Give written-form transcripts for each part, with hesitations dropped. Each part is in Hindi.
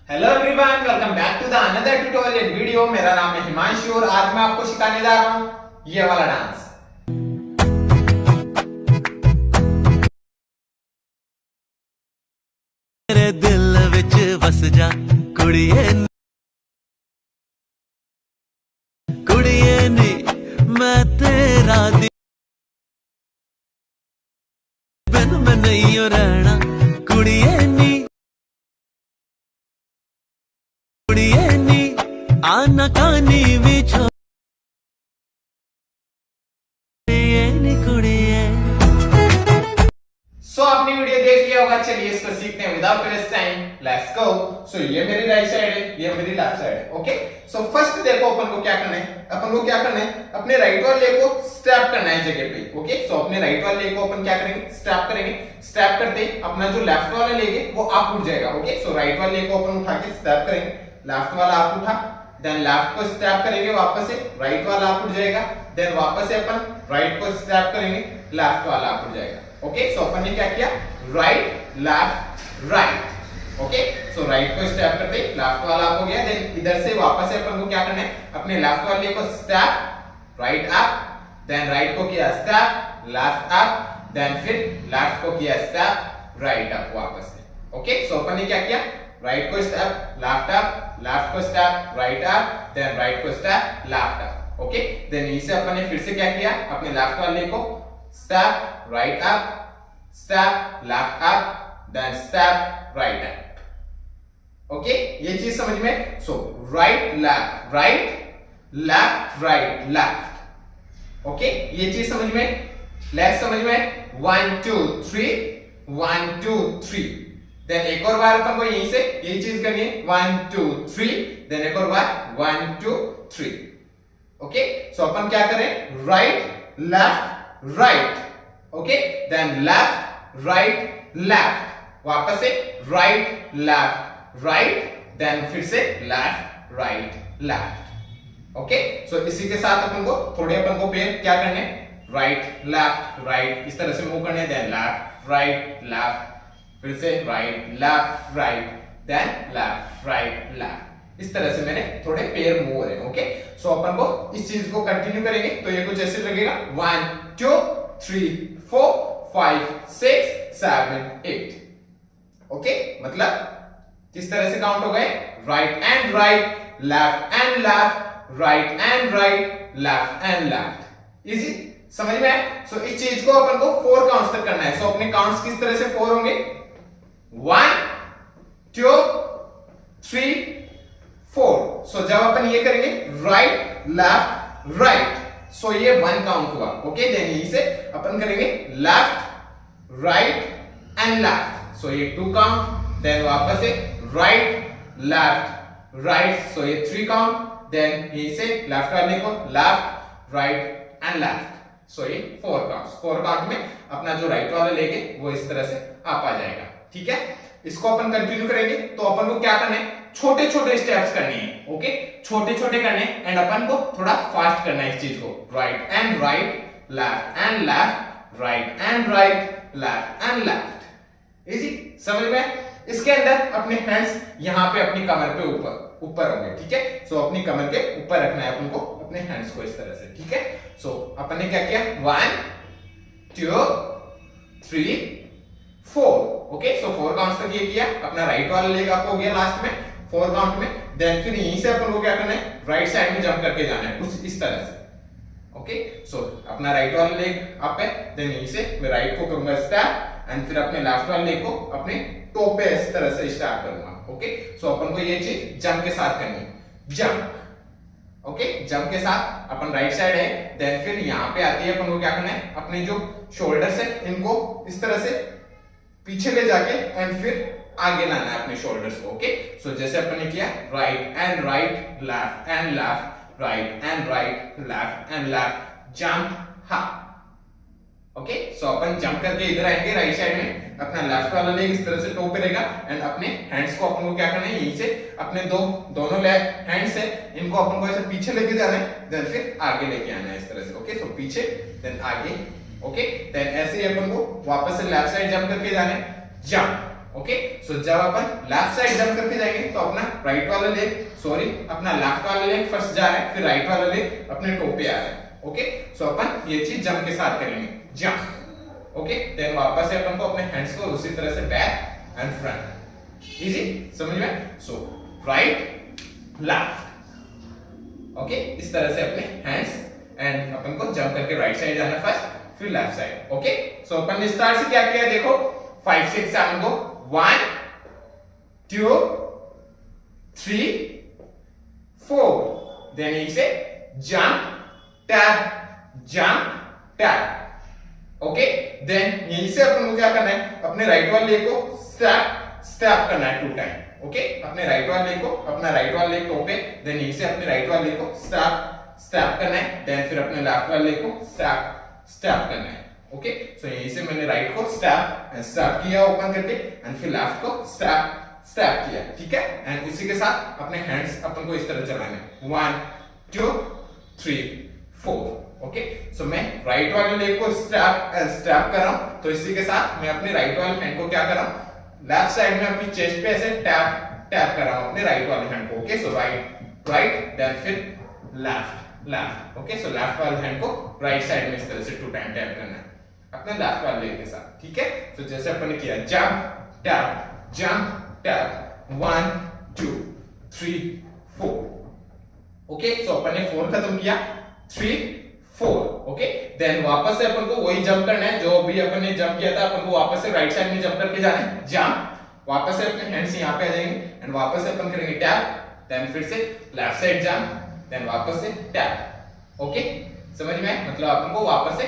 Hello everyone, welcome back to the another tutorial video. मेरा नाम है हिमांशु और आज मैं आपको सिखाने जा रहा हूं ये वाला डांस। मेरे दिल विच बस जा कुड़िए कुड़िए नी मैं तेरा दी बिन मैं नहीं रहना कुड़िए नी आना कानी भी छोड़िए नी कुड़िए। सो आपने वीडियो देख लिया होगा, चलिए इसको सीखते हैं without waste time. Let's go. So ये मेरी राइट साइड है, ये मेरी लेफ्ट साइड है। ओके, सो फर्स्ट देखो अपन को क्या करना है। अपने राइट वाले को स्टेप करना है जगह पे। ओके, सो अपने राइट वाले लेग को अपन क्या करेंगे, स्टेप करेंगे। स्टेप करते ही अपना जो लेफ्ट वाला लेग है वो अप उठ जाएगा। ओके, सो राइट वाले लेग को अपन उठा के स्टेप करेंगे, लेफ्ट वाला अप उठा, देन लेफ्ट को स्टेप करेंगे, वापस से राइट वाला अप उठ जाएगा, देन वापस से अपन राइट को स्टेप करेंगे, लेफ्ट वाला अप उठ जाएगा। ओके, सो अपन ने क्या किया, right left right. Okay, so right को स्टेप करते लेफ्ट वाला अप हो गया, देन इधर से वापस से अपन को क्या करना है, अपने लेफ्ट वाले को step right up, then right को किया स्टेप लेफ्ट अप, देन फिर लेफ्ट को किया स्टेप राइट अप वापस से। ओके, सो अपन ने क्या किया, राइट को स्टेप लेफ्ट अप, लेफ्ट को step right up, then right को step left up. Okay, then इसे अपन ने फिर से क्या किया, अपने लेफ्ट वाले को step right up, step left up, then step right up. Okay, ये चीज समझ में। So right left left right left. Okay, ये चीज समझ में। लेफ्ट समझ में, 1 2 3 1 2 3। देन एक और बार अपन को यहीं से यही चीज करनी है, 1 2 3, देन एक और बार 1 2 3। ओके, सो अपन क्या करें, right left right. Okay, then left right left, वापस से राइट लेफ्ट राइट, देन फिर से left right left. Okay, so इसी के साथ अपन को थोड़े अपन को पैर क्या करने, राइट लेफ्ट राइट इस तरह से मूव करने, देन लेफ्ट राइट लेफ्ट, फिर से right left right, then left right left. इस तरह से मैंने थोड़े पैर मूव हो रहे हैं। ओके, सो अपन को इस चीज को कंटिन्यू करेंगे तो ये कुछ ऐसे लगेगा, 1 2 3 4 5 6 7 8। ओके, मतलब किस तरह से काउंट हो गए, right and right, left and left, right and right, left and left. Easy समझ में है। सो इस चीज को अपन को 4 काउंट्स तक करना है। सो अपने काउंट्स किस तरह से 4 होंगे, 1 2 3 4। सो जब अपन ये करेंगे राइट लेफ्ट राइट, सो ये 1 काउंट हुआ। ओके, देन यहीं से अपन करेंगे लेफ्ट राइट एंड लेफ्ट, सो ये 2 काउंट, देन वापस से राइट लेफ्ट राइट, सो ये 3 काउंट, देन यहीं से लेफ्ट वाले को लेफ्ट राइट एंड लेफ्ट, सो ये 4 काउंट्स। 4 काउंट में अपना जो राइट वाला लेग है वो इस तरह से अप आ जाएगा। ठीक है, इसको अपन कंटिन्यू करेंगे तो अपन को क्या करना है, छोटे छोटे स्टेप्स करने हैं। ओके, छोटे छोटे करने एंड अपन को थोड़ा फास्ट करना है इस चीज को, right and right, left and left, right and right, left and left. Easy समझ में। इसके अंदर अपने हैंड्स यहाँ पे अपनी कमर पे ऊपर होंगे। ठीक है, सो अपनी कमर के ऊपर रखना है अपन को अपने हैंड्स को इस तरह से। ठीक है, सो अपन ने क्या किया, 1 2 3 4। ओके, सो 4 काउंट्स तक ये किया, अपना राइट वाला लेग अप हो गया लास्ट में 4 काउंट में, देन फिर यहीं से अपन को क्या करना है, राइट साइड में जंप करके जाना है कुछ इस तरह से। ओके, सो अपना राइट वाला लेग अप है, देन यहीं से मैं राइट को करूंगा स्टेप एंड फिर अपने लेफ्ट वाले लेग को अपने टो पे इस तरह से स्टार्ट करूंगा। ओके, सो अपन को ये चीज जंप के साथ करनी है, जंप। ओके, जंप के साथ अपन राइट साइड है, देन फिर यहाँ पे आती है अपन को क्या करना है, अपने जो शोल्डर्स है इनको इस तरह से पीछे ले जाके एंड फिर आगे लाना है अपने शोल्डर्स को। ओके, सो जैसे अपन ने किया, right and right, left and left, right and right, left and left, jump हा। ओके, सो अपन जंप करके इधर आएंगे राइट साइड में, अपना लेफ्ट वाला लेग इस तरह से टो पे रहेगा एंड अपने हैंड्स को अपन को क्या करना है, यहीं से अपने दोनों हैंड्स है इनको अपन को ऐसे पीछे लेके जाना है, देन फिर आगे लेके आना है इस तरह से। ओके, सो पीछे देन आगे। ओके, देन ऐसे ही अपन को वापस से लेफ्ट साइड जंप करके जाना है, जंप। ओके। सो जब अपन लेफ्ट साइड जंप करके जाएंगे तो अपना राइट वाला लेग अपना लेफ्ट वाला लेग फर्स्ट जा रहा है, फिर राइट वाला लेग अपने टो पे आ रहा है। ओके, सो अपन ये चीज जंप के साथ करेंगे, जंप। ओके, देन वापस से अपन को अपने हैंड्स को उसी तरह से बैक एंड फ्रंट, इजी, समझ में। सो राइट लेफ्ट, ओके, इस तरह से अपने हैंड्स एंड अपन को जंप करके राइट साइड जाना फर्स्ट, फिर लेफ्ट साइड। ओके, सो अपन ने स्टार्ट से क्या किया देखो, 5 6 7 को 1 2 3 4, देन इसे jump tap tap. Okay, then यहीं से अपन को क्या करना है, अपने राइट वाले लेग को स्टैप करना है 2 टाइम। ओके, अपने राइट वाले लेग को, अपना राइट वाला लेग टो पे, देन यहीं से अपने राइट वाले लेग को स्टैप करना है, देन फिर अपने लेफ्ट वाले लेग को स्टैप करना है। ओके, सो यहीं से मैंने राइट को स्टैप किया ओपन करके, एंड फिर लेफ्ट को स्टैप किया, ठीक है। एंड इसी के साथ अपने हैंड्स अपन को इस तरह चलाने, 1 2 3 4। ओके, सो मैं राइट वाले लेग को स्टैप कर रहा हूं, तो इसी के साथ मैं अपने राइट वाले हैंड को क्या कर रहा हूं, लेफ्ट साइड में अपनी चेस्ट पे ऐसे टैप कर रहा हूं अपने राइट वाले हैंड को। ओके, सो राइट देन फिर लेफ्ट। ओके, सो लेफ्ट वाले हैंड को राइट साइड में इस तरह से 2 टाइम टैप करना है अपने लेफ्ट वाले लेग के साथ, ठीक है। तो जैसे अपन ने किया जंप टैप 1 2 3 4। ओके, सो अपन ने 4 खत्म किया, 3 4। ओके, देन वापस से अपन को वही जंप करना है जो अभी अपन ने जंप किया था, अपन को वापस से राइट साइड में जंप करके जाना है, जंप, वापस से अपने हैंड्स यहां पे आ जाएंगे एंड वापस से अपन करेंगे टैप, देन फिर से लेफ्ट साइड जंप, देन वापस से टैप। ओके, समझ में, मतलब अपन को वापस से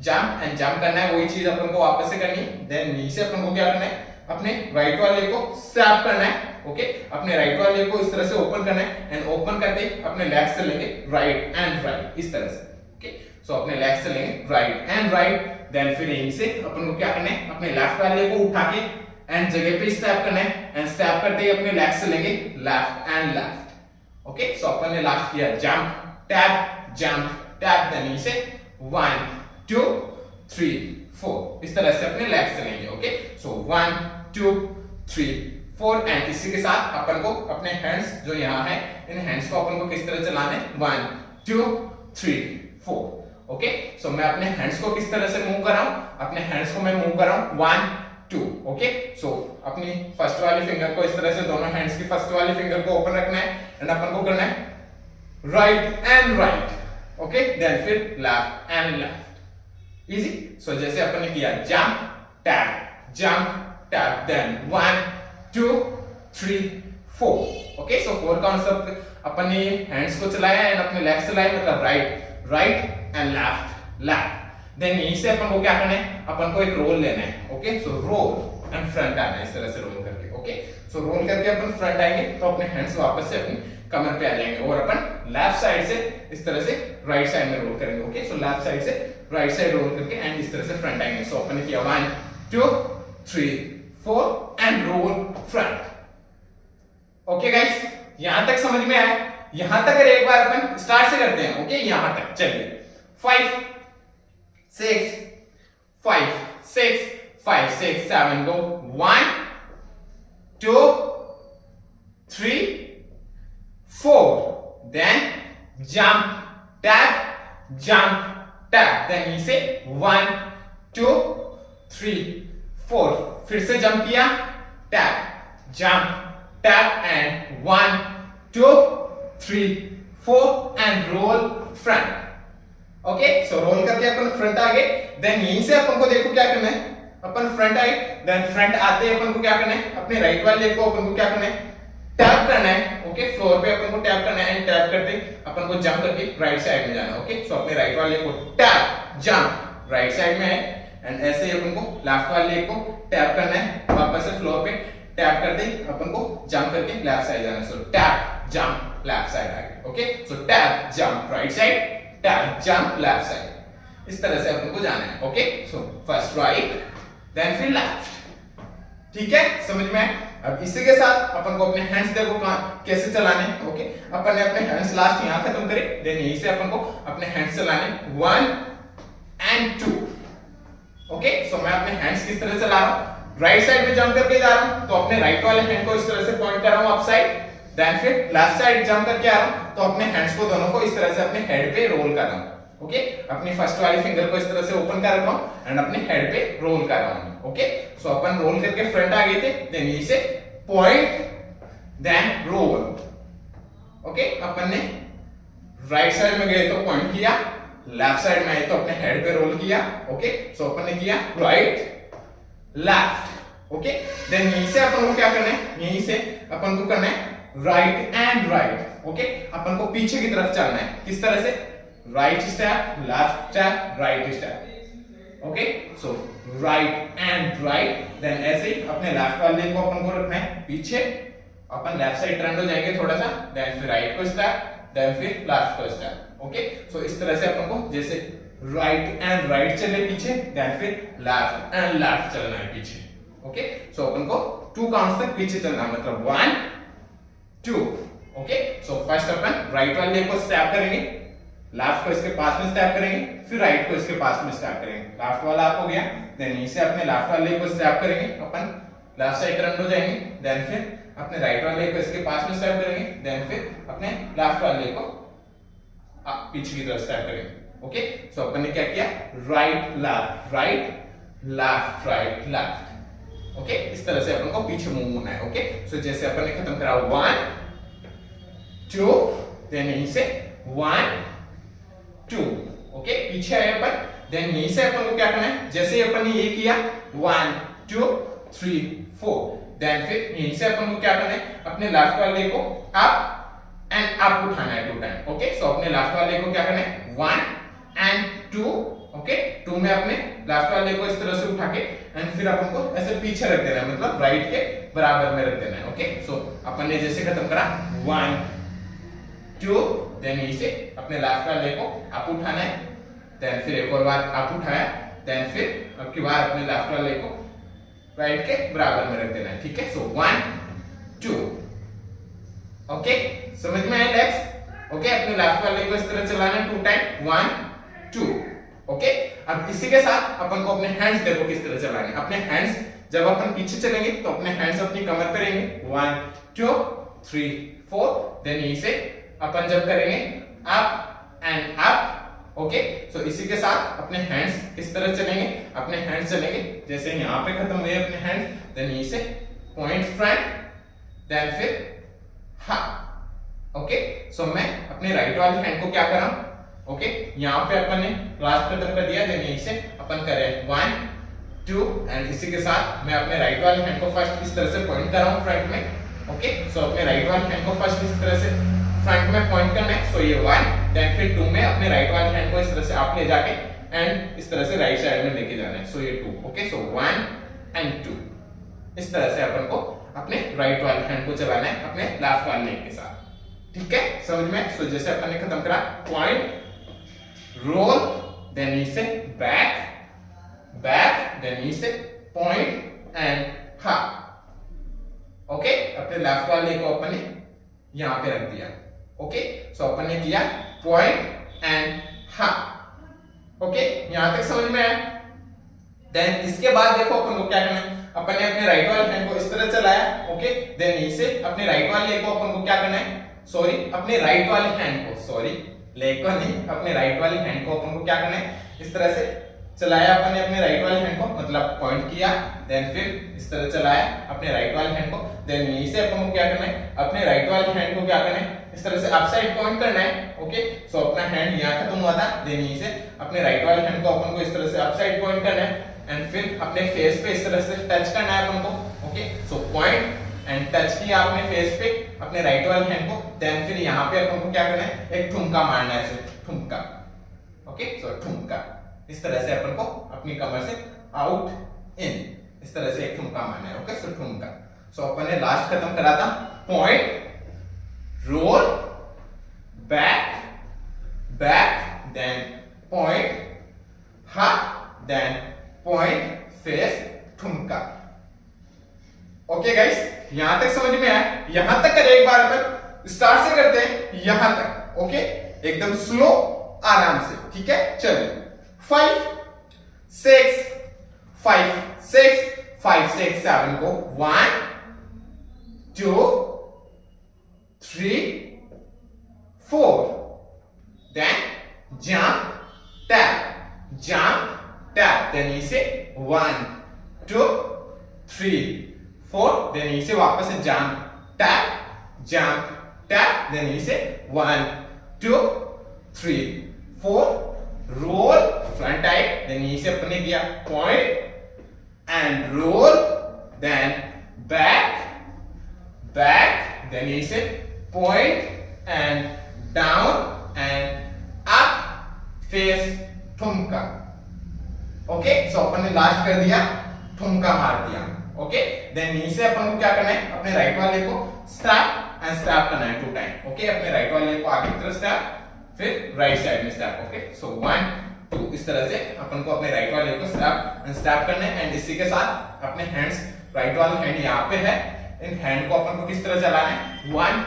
जंप करना है, वही चीज अपन को वापस से करनी है। देन नीचे अपन को क्या करना है, अपने राइट वाले को स्टैप करना है। ओके, अपने राइट वाले को इस तरह से ओपन करना है, एंड ओपन करते अपने लेग से लेंगे राइट एंड राइट, इस तरह से। ओके, सो अपने लेग से लेंगे राइट एंड राइट, देन फिर यहीं से अपन को क्या करना है, अपने लेफ्ट वाले को उठा के एंड जगह पे स्टैप करना है, एंड स्टैप करते ही अपने लेग से लेंगे लेफ्ट एंड लेफ्ट। ओके, सो अपन ने लास्ट किया जंप टैप, देन यहीं से 1 2 3 4, इस तरह से अपने लेग से लेंगे। ओके, सो 1 2 3 4, एंड इसी के साथ अपन को अपने हैंड्स जो यहाँ है, इन हैंड्स को अपन को किस तरह चलाने, 1 2 3 4। ओके, सो मैं अपने हैंड्स को किस तरह से मूव कर रहा हूं, अपने हैंड्स को मैं मूव कर रहा हूं 1 2। ओके, सो अपनी फर्स्ट वाली फिंगर को इस तरह से, दोनों हैंड्स की फर्स्ट वाली फिंगर को ओपन रखना है, एंड अपन को करना है right and right. Okay, then फिर left and left, easy. So जैसे अपन ने किया jump tap, then 1 2 3 4। Okay, so 4 concept अपन ने हैंड्स को चलाया एंड अपने लेग चलाए, मतलब राइट एंड लेफ्ट। देन यहीं से अपन को क्या करना है, अपन को एक रोल लेना है। Okay, so roll and front आना है, इस तरह से रोल करके। ओके, सो रोल करके अपन फ्रंट आएंगे तो अपने हैंड्स वापस से अपनी कमर पे आ जाएंगे, और अपन लेफ्ट साइड से इस तरह से राइट साइड में रोल करेंगे। ओके, सो लेफ्ट साइड से राइट साइड रोल करके एंड इस तरह से फ्रंट आएंगे। सो अपन ने किया 1 2 3 4 and roll front. Okay guys, यहां तक समझ में आया? यहां तक एक बार अपन स्टार्ट से करते हैं। ओके, यहां तक चलिए, 5 6 7 go 1 2 3 4, then jump tap, then इसे 1 2 3 4, फिर से जंप किया, tap and 1 2 3 4 and roll front. Okay, so roll करके अपन फ्रंट आ गए, देन यहीं से अपन को देखो क्या करना है, अपन फ्रंट आए, देन फ्रंट आते ही अपन को क्या करना है, अपने राइट वाले लेग को अपन को क्या करना है, टैप करना है। ओके, फ्लोर पे अपन को टैप करना है, एंड टैप करते अपन को जंप करके राइट साइड में जाना। ओके, सो अपने राइट वाले लेग को टैप जंप राइट साइड में है, एंड ऐसे ही अपन को लेफ्ट वाले लेग को टैप करना है, वापस से फ्लोर पे टैप करते अपन को जंप करके लेफ्ट साइड जाना है। So tap jump left side आ गया। Okay, so tap jump right side, tap jump left side, इस तरह से अपन को जाना है। Okay, so first right then फिर लेफ्ट, ठीक है, समझ में? अब इसी के साथ अपन को अपने हैंड्स देखो कैसे चलाने। ओके, अपन ने अपने हैंड्स लास्ट यहां खत्म करे, देन यहीं से अपन को अपने हैंड्स चलाने 1 and 2। ओके, सो मैं अपने हैंड्स किस तरह चला रहा हूं, राइट साइड में जंप करके जा रहा हूं तो अपने राइट वाले हैंड को इस तरह से पॉइंट कर रहा हूं अप साइड, देन फिर लेफ्ट साइड जंप करके आ रहा हूं तो अपने हैंड्स को दोनों को इस तरह से अपने हेड पे रोल कर रहा हूं। ओके, अपनी फर्स्ट वाली फिंगर को इस तरह से ओपन कर रखा हूं एंड अपने हेड पे रोल कर रहा हूं। ओके, सो अपन रोल करके फ्रंट आ गए थे, देन यहीं से पॉइंट देन रोल। ओके, अपन ने राइट साइड में गए तो पॉइंट किया, लेफ्ट साइड में आए तो अपने हेड पे रोल किया। ओके, सो अपन ने किया राइट लेफ्ट। ओके, देन यहीं से अपन को क्या करना है, यहीं से अपन को करना है राइट एंड राइट। ओके, अपन को पीछे की तरफ चलना है, किस तरह से, right step, left step, right step. Okay, so right and right, then ऐसे ही अपने लेफ्ट वाले को अपन को रखना है पीछे, अपन लेफ्ट साइड टर्न हो जाएंगे थोड़ा सा, देन फिर राइट को स्टेप, देन फिर लेफ्ट को स्टेप। ओके, सो इस तरह से अपन को जैसे राइट एंड राइट चले पीछे, देन फिर लेफ्ट एंड लेफ्ट चलना है पीछे। ओके, सो अपन को 2 काउंट्स तक पीछे चलना है, मतलब 1 2। ओके, सो फर्स्ट अपन राइट वाले को स्टेप करेंगे, लेफ्ट को इसके पास में स्टेप करेंगे, फिर राइट को इसके पास में स्टेप करेंगे। लेफ्ट वाला आप हो गया, देन यहीं से अपने लेफ्ट वाले को स्टेप करेंगे, अपन लेफ्ट साइड टर्न हो जाएंगे, देन फिर अपने राइट वाले को इसके पास में स्टेप करेंगे, देन फिर अपने लेफ्ट वाले को पीछे की तरफ स्टेप करेंगे। ओके, सो अपन ने क्या किया, right left right left right left. Okay, इस तरह से अपन को पीछे मूव होना है। ओके, सो जैसे अपन ने खत्म करा 1 2, देन यहीं से 1 2। ओके, पीछे आए अपन, देन यहीं से अपन को क्या करना है, जैसे अपन ने ये किया 1 2 3 4, देन फिर यहीं से अपन को क्या करना है, अपने लेफ्ट वाले को अप एंड अप उठाना है 2 टाइम। ओके, सो अपने लेफ्ट वाले को क्या करना है 1 एंड 2। ओके, 2 में अपने लेफ्ट वाले को इस तरह से उठा के एंड फिर अपन को ऐसे पीछे रख देना है, मतलब राइट के बराबर में रख देना है। ओके, सो अपन ने जैसे खत्म करा 1 2, देन यहीं से अपने लेफ्ट वाले को अप उठाना है, देन फिर एक और बार अप उठाया, देन फिर अब की बार अपने लेफ्ट वाले को राइट के बराबर में रख देना है। ठीक है, सो 1 2। ओके, समझ में आया लेग्स। ओके, अपने लेफ्ट वाले को इस तरह चलाना है 2 टाइम 1 2। ओके, अब इसी के साथ अपन को अपने हैंड्स देखो किस तरह चलाने। अपने हैंड्स जब अपन पीछे चलेंगे तो अपने हैंड्स अपनी कमर पे रहेंगे 1 2 3 4, देन यहीं से अपन जब करेंगे up and up. Okay, so इसी के साथ अपने हैंड्स इस तरह चलेंगे, अपने हैंड्स चलेंगे जैसे यहाँ पे खत्म हुए अपने हैंड्स, देन यहीं से पॉइंट फ्रंट, देन फिर हा। ओके, सो मैं अपने राइट वाले हैंड को क्या कर रहा हूं, ओके, यहाँ पे अपन ने लास्ट खत्म कर दिया, देन यहीं से अपन करें 1 2, एंड इसी के साथ मैं अपने राइट वाले हैंड को फर्स्ट इस तरह से पॉइंट कर रहा हूँ फ्रंट में। ओके, सो अपने राइट वाले हैंड को फर्स्ट इस तरह से फ्रंट में पॉइंट करना है, सो ये 1, देन फिर 2 में अपने राइट वाले हैंड को इस तरह से आप ले जाके एंड इस तरह से राइट साइड में लेके जाना है, सो ये 2। ओके, सो 1 एंड 2, इस तरह से अपन को अपने राइट वाले हैंड को चलाना है अपने लेफ्ट वाले हैंड के साथ। ठीक है, समझ में। सो जैसे अपन ने खत्म करा पॉइंट रोल, देन यहीं से बैक बैक, देन यहीं से पॉइंट एंड हा। ओके, अपने लेफ्ट वाले को अपन ने यहां पे रख दिया। ओके, सो अपन ने किया पॉइंट एंड हा। ओके, यहां तक समझ में आया। देन इसके बाद देखो अपन को क्या करना है, अपन ने अपने राइट वाले हैंड को इस तरह चलाया। ओके, देन यहीं से अपने राइट वाले को अपन को क्या करना है, सॉरी अपने राइट वाले हैंड को, सॉरी लेग को नहीं, अपने राइट वाले हैंड को अपन को क्या करना है, इस तरह से चलाया अपन ने अपने राइट वाले हैंड को, मतलब पॉइंट किया, देन फिर इस तरह चलाया अपने राइट वाले हैंड को, देन यहीं से अपन को क्या करना है, अपने राइट वाले हैंड को क्या करना है, इस तरह से अप साइड पॉइंट करना है। ओके, सो अपना हैंड यहाँ खत्म हुआ था, देन यहीं से अपने राइट वाले हैंड को अपन को इस तरह से अप साइड पॉइंट करना है एंड फिर अपने फेस पे इस तरह से टच करना है अपन को। Okay, so point and touch किया अपने फेस पे अपने राइट वाले हैंड को, देन फिर यहाँ पे अपन को क्या करना है, एक ठुमका मारना है, ऐसे ठुमका। ओके, सो ठुमका, इस तरह से अपन को अपनी कमर से आउट इन, इस तरह से एक ठुमका मारना है। ओके, सो ठुमका। सो अपन ने लास्ट खत्म करा था point roll back back, then point हा, देन पॉइंट फेस ठुमका। ओके गाइस, यहां तक समझ में आया। यहां तक कर एक बार अपन स्टार्ट से करते हैं यहां तक। ओके, एकदम स्लो आराम से। ठीक है, चलो 5 6 5 6 5 6 7 को 1 2 3 4 then jump tap then इसे 1 2 3 4 then इसे वापस से jump tap then इसे 1 2 3 4 roll front tight then इसे अपने किया point and roll then back then इसे point and down and up face ठुमका ओके सो अपन ने लास्ट कर दिया ठुमका मार दिया ओके देन यहीं से अपन को क्या करना है अपने राइट वाले को स्ट्रैप एंड स्ट्रैप करना है 2 टाइम ओके अपने राइट वाले को आगे की तरफ स्ट्रैप फिर राइट साइड में स्ट्रैप ओके सो 1 2 इस तरह से अपन को अपने राइट वाले को स्ट्रैप एंड स्ट्रैप करना है एंड इसी के साथ अपने हैंड्स राइट वाला हैंड यहाँ पे है इन हैंड को अपन को किस तरह चलाना है 1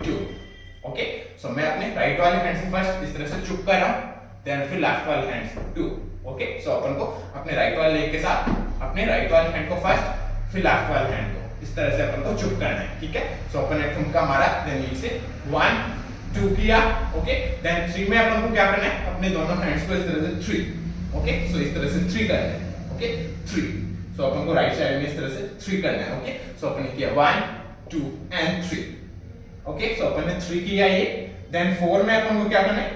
2 ओके सो मैं अपने राइट वाले हैंड से फर्स्ट इस तरह से चुप कर रहा हूं देन फिर लेफ्ट वाले हैंड से 2 ओके सो अपन को अपने राइट वाले लेग के साथ अपने राइट वाले हैंड को फर्स्ट फिर लेफ्ट वाले हैंड को इस तरह से अपन को चुप करना है ठीक है सो अपन ने ठुमका मारा देन इसे 1 2 किया ओके देन 3 में अपन को क्या करना है अपने दोनों हैंड्स को इस तरह से 3 ओके सो इस तरह से 3 करना है ओके 3 सो अपन को राइट साइड में इस तरह से 3 करना है ओके सो अपन ने किया 1 2 एंड 3 ओके सो अपन ने 3 किया ये देन 4 में अपन को क्या करना है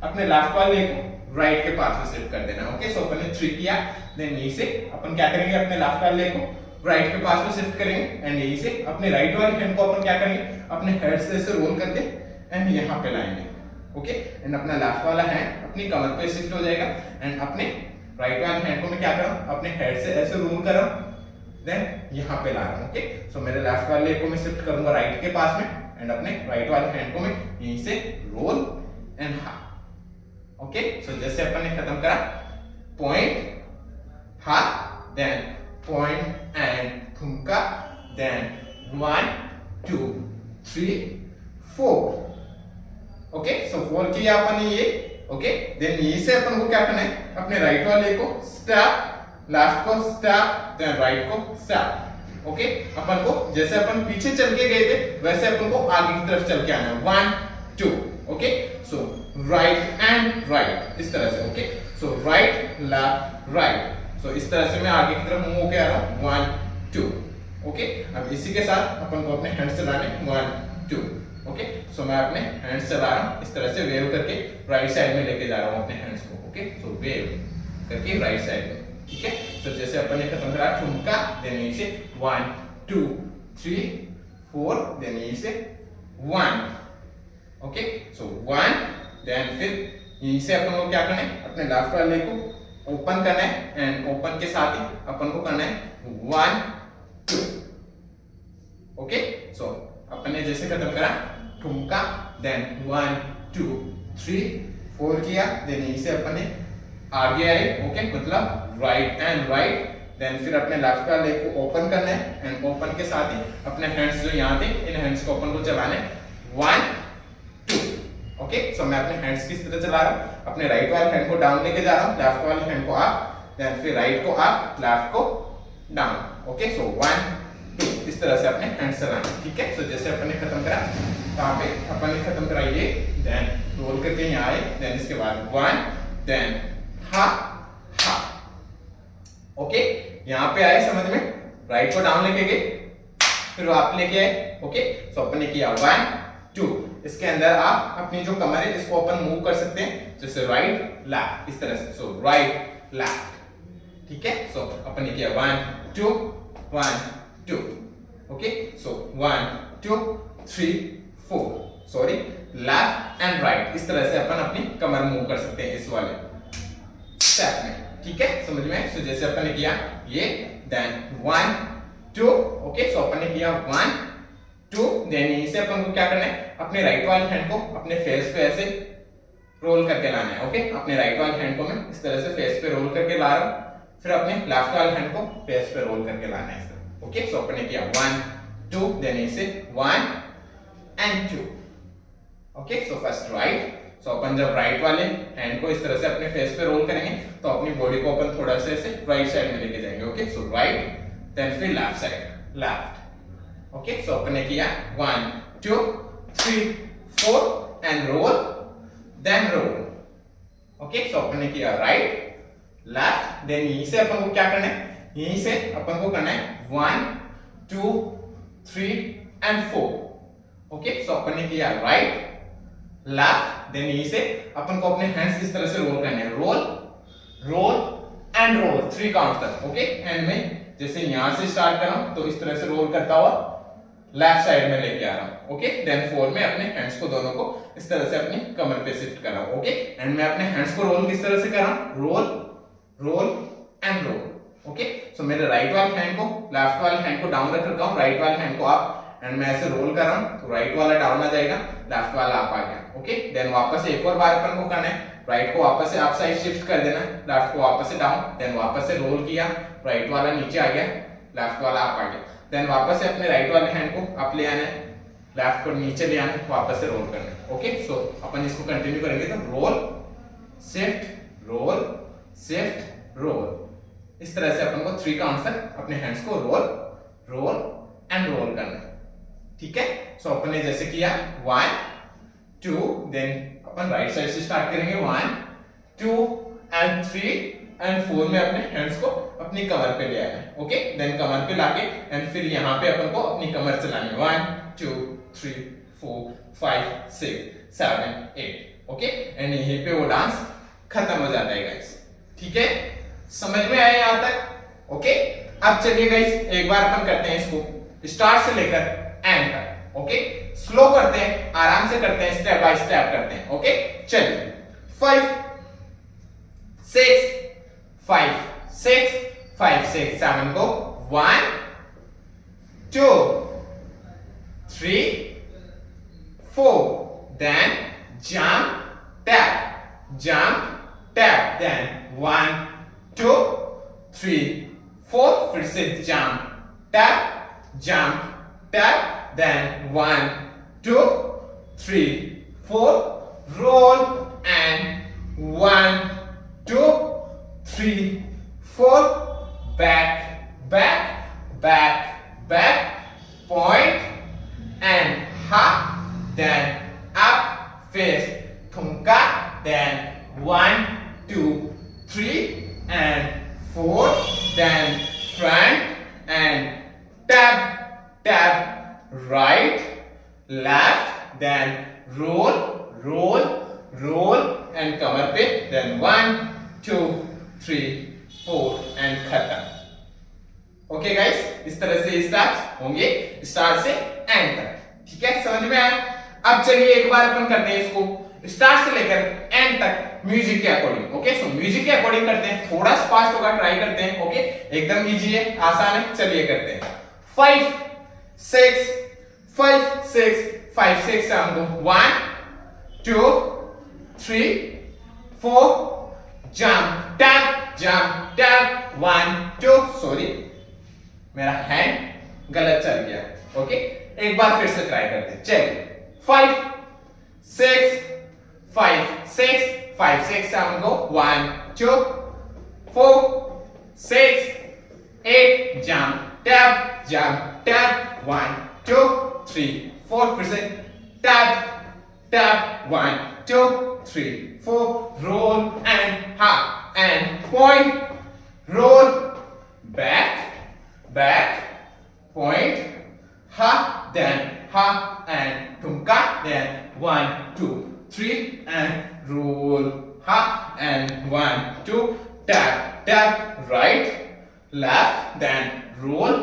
अपने लेफ्ट वाले को राइट के पास में शिफ्ट कर देना ओके सो अपन ने 3 किया देन यहीं से अपन क्या करेंगे अपने लेफ्ट वाले को राइट के पास में शिफ्ट करेंगे एंड यहीं से अपने राइट वाले हैंड को अपन क्या करेंगे अपने हेड से ऐसे रोल करके एंड यहाँ पे लाएंगे ओके एंड अपना लेफ्ट वाला हैंड अपनी कमर पे शिफ्ट हो जाएगा एंड अपने राइट वाले हैंड को मैं क्या कर रहा हूँ अपने हेड से ऐसे रोल कर रहा हूँ देन यहाँ पे ला रहा हूँ ओके सो मेरे लेफ्ट वाले को मैं शिफ्ट करूंगा राइट के पास में एंड अपने राइट वाले हैंड को मैं यहीं से roll and half okay so जैसे अपन ने खत्म करा point half then point and ठुमका देन 1 2 3 4 ओके सो 4 किया अपन ने ये ओके देन यहीं से अपन को क्या करना है अपने राइट वाले को स्टैप लेफ्ट को स्टैप देन राइट को स्टैप ओके अपन को जैसे अपन पीछे चल के गए थे वैसे अपन को आगे की तरफ चल के आना है 1 2 okay so right and right इस तरह से okay so right left right so इस तरह से मैं आगे की तरफ मूव होके आ रहा हूँ 1 2 ओके अब इसी के साथ अपन को अपने हैंड्स चलाने 1 2 ओके सो मैं अपने हैंड्स चला रहा हूँ इस तरह से वेव करके राइट साइड में लेके जा रहा हूँ अपने हैंड्स को ओके सो वेव करके राइट साइड में ठीक है तो जैसे अपन ने खत्म करा ठुमका देन यहीं से 1 2 3 4 देन यहीं से 1 ओके सो 1 देन फिर यहीं से अपन को क्या करना है अपने लेफ्ट वाले को ओपन करना है एंड ओपन के साथ ही अपन को करना है 1 2 ओके सो अपन ने जैसे खत्म करा ठुमका देन 1 2 3 4 किया देन यहीं से अपन ने आगे आए ओके मतलब राइट एंड राइट देन फिर अपने लेफ्ट वाले को ओपन करना है एंड ओपन के साथ ही अपने हैंड्स जो यहाँ थे इन हैंड्स को अपन को चलाना है 1 2 ओके सो मैं अपने हैंड्स किस तरह चला रहा हूँ अपने राइट वाले हैंड को डाउन लेके जा रहा हूँ लेफ्ट वाले हैंड को अप देन फिर राइट को अप लेफ्ट को डाउन ओके सो 1 2 इस तरह से अपने हैंड्स चलाना ठीक है सो जैसे अपन ने खत्म करा वहां पे अपन ने खत्म करा ये देन रोल करके यहाँ आए देन इसके बाद 1 देन हा हा ओके यहाँ पे आए समझ में राइट को डाउन लेके गए फिर आप लेके आए ओके सो अपन ने किया 1 2 इसके अंदर आप अपनी जो कमर है इसको अपन मूव कर सकते हैं जैसे राइट लेफ्ट इस तरह से सो राइट लेफ्ट ठीक है सो अपन ने किया 1 2 1 2 okay so 1 2 3 4 sorry left and right इस तरह से अपन अपनी कमर मूव कर सकते हैं इस वाले स्टेप में ठीक है समझ में सो जैसे अपन ने किया ये देन 1 2 ओके सो अपन ने किया 1 2 देन यहीं से अपन को क्या करना है अपने राइट वाले हैंड को अपने फेस पे ऐसे रोल करके लाना है ओके अपने राइट वाले हैंड को मैं इस तरह से फेस पे रोल करके ला रहा हूं फिर अपने लेफ्ट वाले हैंड को फेस पे रोल करके लाना है इस तरह ओके सो अपन ने किया 1 2 देन यहीं से 1 and 2 okay so first right so अपन जब राइट वाले हैंड को इस तरह से अपने फेस पे रोल करेंगे तो अपनी बॉडी को अपन थोड़ा सा ऐसे राइट साइड में लेके जाएंगे ओके सो राइट देन फिर left side left. Okay, so अपने किया 1 2 3 4 and roll then roll. Okay, so अपने किया राइट लेफ्ट, देन यहीं से अपन को क्या करना है, यहीं से अपन को करना है 1 2 3 एंड 4। ओके, सो अपन ने किया राइट लेफ्ट, देन यहीं से अपन को अपने हैंड्स इस तरह से रोल करने हैं, roll roll and roll 3 count तक। ओके, एंड में जैसे यहां से स्टार्ट कर रहा हूं तो इस तरह से रोल करता हुआ लेफ्ट साइड में लेके आ रहा हूं। ओके, देन 4 में अपने हैंड्स को दोनों को इस तरह से अपनी कमर पे शिफ्ट कर रहा हूं। ओके, एंड मैं अपने हैंड्स को रोल किस तरह से कर रहा हूं, roll roll and roll. Okay, so मेरे राइट वाले हैंड को लेफ्ट वाले हैंड को डाउन रख रखा हूं, राइट वाले हैंड को अप, एंड मैं ऐसे रोल कर रहा हूं तो राइट वाला डाउन आ जाएगा, लेफ्ट वाला अप आ गया। ओके, देन वापस एक और बार अपन को करना है, राइट को वापस से अप साइड शिफ्ट कर देना, लेफ्ट को वापस से डाउन, देन वापस से रोल किया, राइट वाला नीचे आ गया, लेफ्ट वाला अप आ गया, देन वापस से अपने राइट वाले हैंड को अप ले आना है, लेफ्ट को नीचे ले आना है, वापस से रोल करना है। ओके, सो अपन इसको कंटिन्यू करेंगे तो रोल शिफ्ट रोल, इस तरह से अपन को 3 काउंट तक अपने हैंड्स को रोल रोल एंड रोल करना है। ठीक है, सो अपन ने जैसे किया 1 2, देन अपन राइट साइड से स्टार्ट करेंगे 1 2 एंड 3 एंड 4 में अपने हैंड्स को अपनी कमर पे ले आना है। ओके, देन कमर पे लाके एंड फिर यहाँ पे अपन को अपनी कमर चलानी है 1 2 3 4 5 6 7 8। ओके, एंड यहीं पे वो डांस खत्म हो जाता है गाइस। ठीक है, समझ में आया यहां तक? ओके, अब चलिए गाइस एक बार अपन करते हैं इसको स्टार्ट से लेकर एंड तक। ओके, स्लो करते हैं, आराम से करते हैं, स्टेप बाय स्टेप करते हैं। ओके, चलिए 5 6 5 6 5 6 7 को 1 2 3 4, then jump tap, then 1 2 3 4, फिर से jump tap, then 1 2 3 4, roll and 1 2 3 4, back, point and hop, then up, face, thumka, then 1 2 3 and 4, then front and tap, right, left, then roll and कमर पे, then 1 2 3 4 and खत्म। ओके गाइस, इस तरह से स्टार्ट होंगे, स्टार्ट से एंड तक। ठीक है, समझ में आया? अब चलिए एक बार अपन करते हैं इसको स्टार्ट से लेकर एंड तक म्यूजिक के अकॉर्डिंग। ओके, सो म्यूजिक के अकॉर्डिंग करते हैं, थोड़ा फास्ट होगा, ट्राई करते हैं। ओके, एकदम इजी है, आसान है, चलिए करते हैं। 5 6 5 6 7 1 2 3 4, jump tap 1 2, सॉरी मेरा हैंड गलत चल गया। ओके, एक बार फिर से ट्राई करते हैं, चलिए 5 6 5 6 7 go 1 2 4 6 8, jump tap 1 2 3 4, फिर से tap 1 2 3 4, roll and hop and point, roll back point, hop, then hop and thumka, then 1 2 3 and roll, hop and 1 2 tap, right left, then roll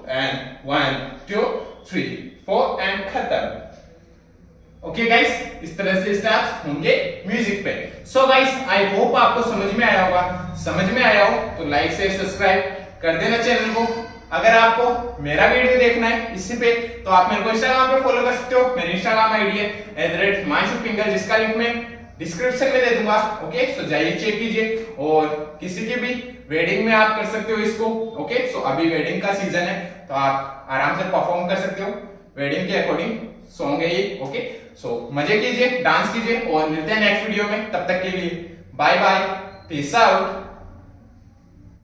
and 1 2 3 4 and खत्म। ओके गाइस, इस तरह से स्टेप्स होंगे म्यूजिक पे। सो गाइस, आई होप आपको समझ में आया होगा। समझ में आया हो तो लाइक शेयर सब्सक्राइब कर देना चैनल को। अगर आपको मेरा वीडियो देखना है इसी पे तो आप मेरे को इंस्टाग्राम पे फॉलो कर सकते हो। मेरी इंस्टाग्राम आईडी है @myshopfinger, जिसका लिंक मैं डिस्क्रिप्शन में दे दूंगा। ओके, सो जाइए चेक कीजिए, और किसी की भी वेडिंग में आप कर सकते हो इसको। ओके, सो अभी वेडिंग का सीजन है तो आप आराम से परफॉर्म कर सकते हो, वेडिंग के अकॉर्डिंग सॉन्ग है ये। ओके, सो मजे कीजिए, डांस कीजिए, और मिलते हैं नेक्स्ट वीडियो में। तब तक के लिए बाय बाय, पीस आउट।